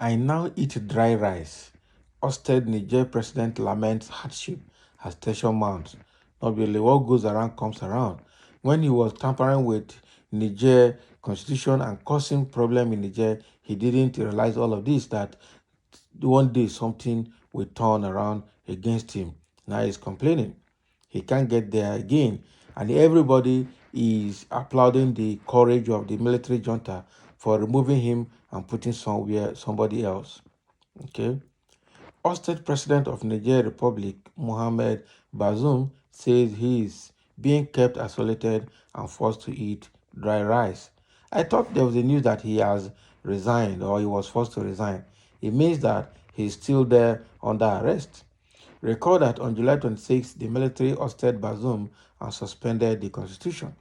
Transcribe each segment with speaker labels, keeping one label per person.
Speaker 1: I now eat dry rice. Ousted Niger president laments hardship as tension mounts. Not really what goes around comes around. When he was tampering with Niger constitution and causing problem in Niger, he didn't realize all of this, that one day something will turn around against him. Now he's complaining. He can't get there again. And everybody is applauding the courage of the military junta for removing him and putting somebody else. Okay. Ousted President of Niger Republic, Mohamed Bazoum, says he is being kept isolated and forced to eat dry rice. I thought there was a news that he has resigned or he was forced to resign. It means that he's still there under arrest. Recall that on July 26, the military ousted Bazoum and suspended the constitution.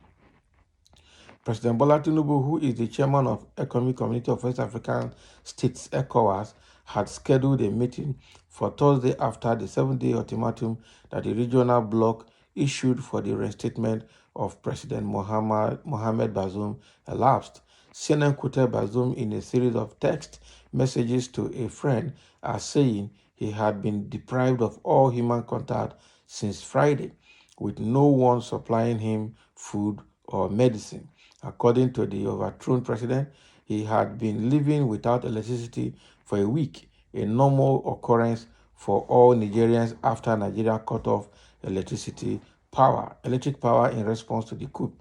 Speaker 1: President Bola Tinubu, who is the chairman of Economic Community of West African States, ECOWAS, had scheduled a meeting for Thursday after the 7-day ultimatum that the regional bloc issued for the reinstatement of President Mohamed Bazoum elapsed. CNN quoted Bazoum in a series of text messages to a friend as saying he had been deprived of all human contact since Friday, with no one supplying him food or medicine. According to the overthrown president, he had been living without electricity for a week, a normal occurrence for all Nigerians after Nigeria cut off electric power in response to the coup.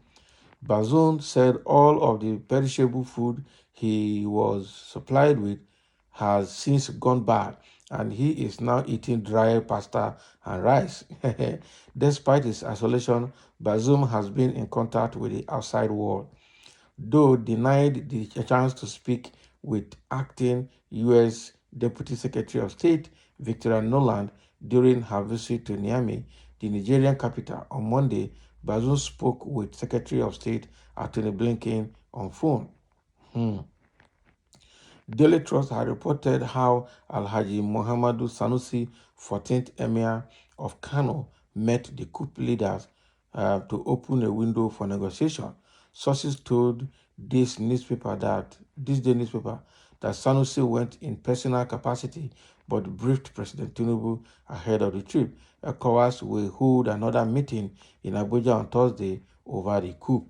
Speaker 1: Bazoum said all of the perishable food he was supplied with has since gone bad, and he is now eating dry pasta and rice. Despite his isolation, Bazoum has been in contact with the outside world, though denied the chance to speak with acting U.S. Deputy Secretary of State Victoria Nuland during her visit to Niamey, the Nigerian capital. On Monday, Bazoum spoke with Secretary of State Anthony Blinken on phone. Daily Trust had reported how Alhaji Muhammadu Sanusi, 14th Emir of Kano, met the coup leaders to open a window for negotiation. Sources told this day newspaper that Sanusi went in personal capacity but briefed President Tinubu ahead of the trip. ECOWAS will hold another meeting in Abuja on Thursday over the coup.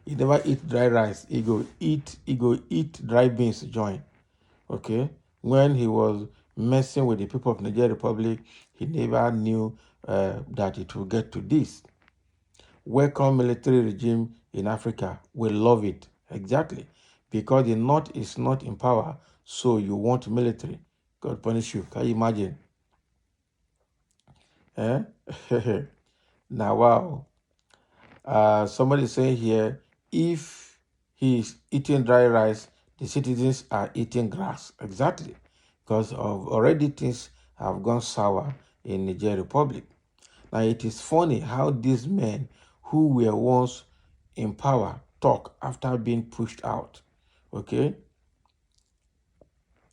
Speaker 1: He never eat dry rice. He go eat dry beans join. Okay. When he was messing with the people of Niger Republic, he never knew that it will get to this. Welcome military regime in Africa. We love it. Exactly. Because the North is not in power, so you want military. God punish you. Can you imagine? Eh? Now, wow. Somebody saying here, if he's eating dry rice, the citizens are eating grass. Exactly. Because of already things have gone sour in Niger Republic. Now, it is funny how these men who were once in power talk after being pushed out. Okay?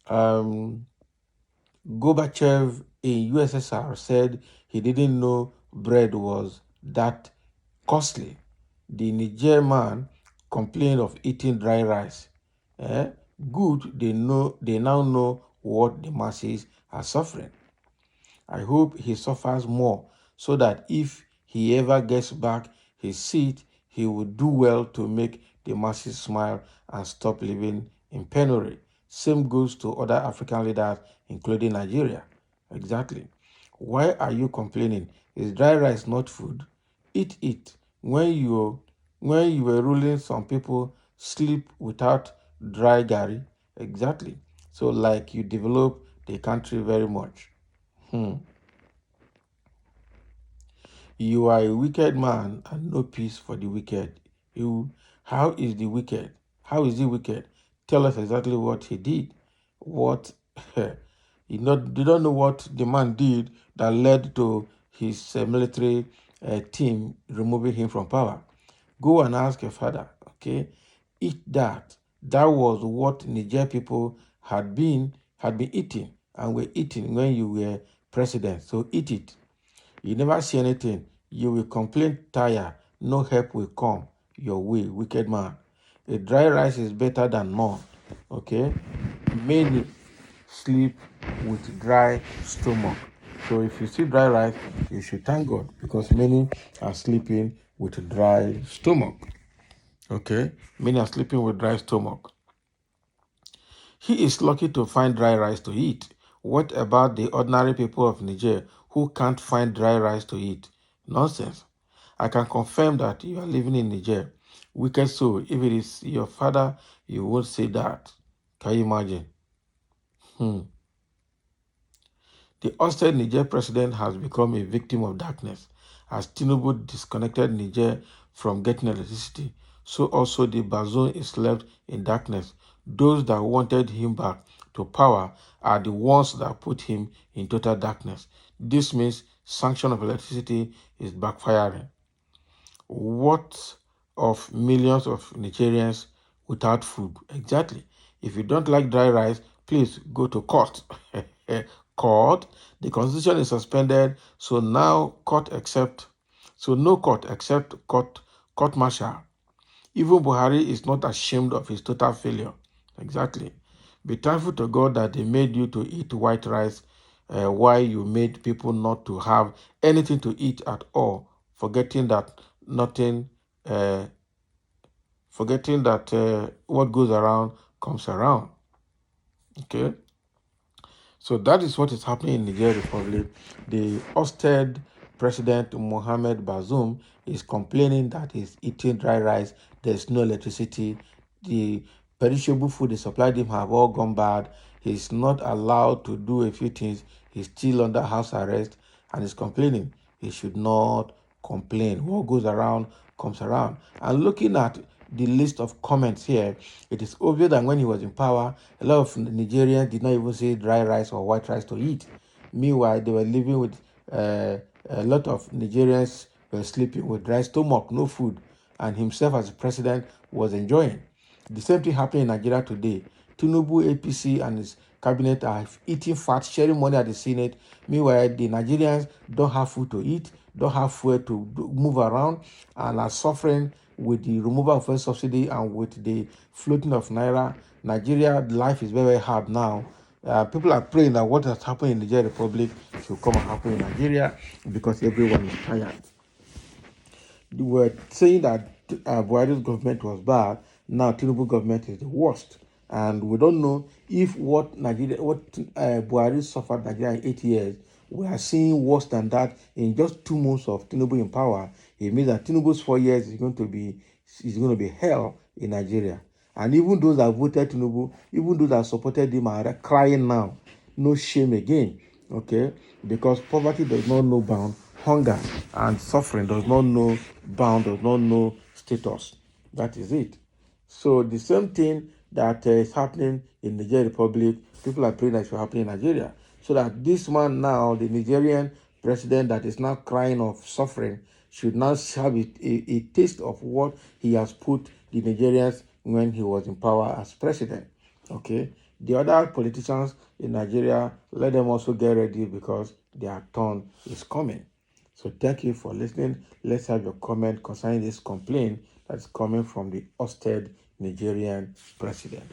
Speaker 1: Gorbachev in USSR said he didn't know bread was that costly. The Niger man complained of eating dry rice. Good, they now know what the masses are suffering. I hope he suffers more so that if he ever gets back his seat, he will do well to make the masses smile and stop living in penury. Same goes to other African leaders, including Nigeria. Exactly. Why are you complaining? Is dry rice not food? Eat it. When you were ruling, some people sleep without dry gari. Exactly. So like you develop the country very much. You are a wicked man and no peace for the wicked. How is the wicked? How is he wicked? Tell us exactly what he did. What you don't know what the man did that led to his military team removing him from power. Go and ask your father. Okay, eat that. That was what Niger people had been eating and were eating when you were president. So eat it. You never see anything. You will complain, tire. No help will come your way, wicked man. A dry rice is better than none. Okay? many sleep with dry stomach. So if you see dry rice, you should thank God, because many are sleeping with a dry stomach. Okay, many are sleeping with dry stomach. He is lucky to find dry rice to eat. What about the ordinary people of Niger who can't find dry rice to eat? Nonsense. I can confirm that you are living in Niger. Wicked soul, if it is your father, you won't say that. Can you imagine? The ousted Niger president has become a victim of darkness. As Tinubu disconnected Niger from getting electricity, so also the Bazoum is left in darkness. Those that wanted him back to power are the ones that put him in total darkness. This means sanction of electricity is backfiring. What of millions of Nigerians without food? Exactly. If you don't like dry rice, please go to court. Court? The constitution is suspended, so now no court except court martial. Even Buhari is not ashamed of his total failure. Exactly. Be thankful to God that they made you to eat white rice while you made people not to have anything to eat at all, forgetting that nothing, uh, forgetting that what goes around comes around. Okay. So that is what is happening in Niger Republic. The ousted President Mohamed Bazoum is complaining that he's eating dry rice, there's no electricity, the perishable food they supplied him have all gone bad, he's not allowed to do a few things, he's still under house arrest, and he's complaining. He should not complain. What goes around comes around. And looking at the list of comments here, it is obvious that when he was in power, a lot of Nigerians did not even see dry rice or white rice to eat. Meanwhile, they were living with a lot of Nigerians were sleeping with dry stomach, no food, and himself as president was enjoying. The same thing happening in Nigeria today. Tinubu, APC, and his cabinet are eating fat, sharing money at the Senate. Meanwhile, the Nigerians don't have food to eat, don't have food to move around, and are suffering with the removal of fuel subsidy and with the floating of Naira. Nigeria, life is very, very hard now. People are praying that what has happened in the Niger Republic should come and happen in Nigeria, because everyone is tired. They were saying that Buhari's government was bad. Now Tinubu government is the worst, and we don't know if what Buhari suffered Nigeria in 8 years, we are seeing worse than that in just 2 months of Tinubu in power. It means that Tinubu's 4 years is going to be hell in Nigeria. And even those that voted Tinubu, even those that supported him, are crying now. No shame again. Okay, because poverty does not know bound, hunger and suffering does not know bound, does not know status. That is it. So the same thing that is happening in Niger Republic, people are praying that it should happen in Nigeria. So that this man now, the Nigerian president that is now crying of suffering, should now have a taste of what he has put the Nigerians when he was in power as president. Okay. The other politicians in Nigeria, let them also get ready, because their turn is coming. So thank you for listening. Let's have your comment concerning this complaint that's coming from the ousted Nigerian president.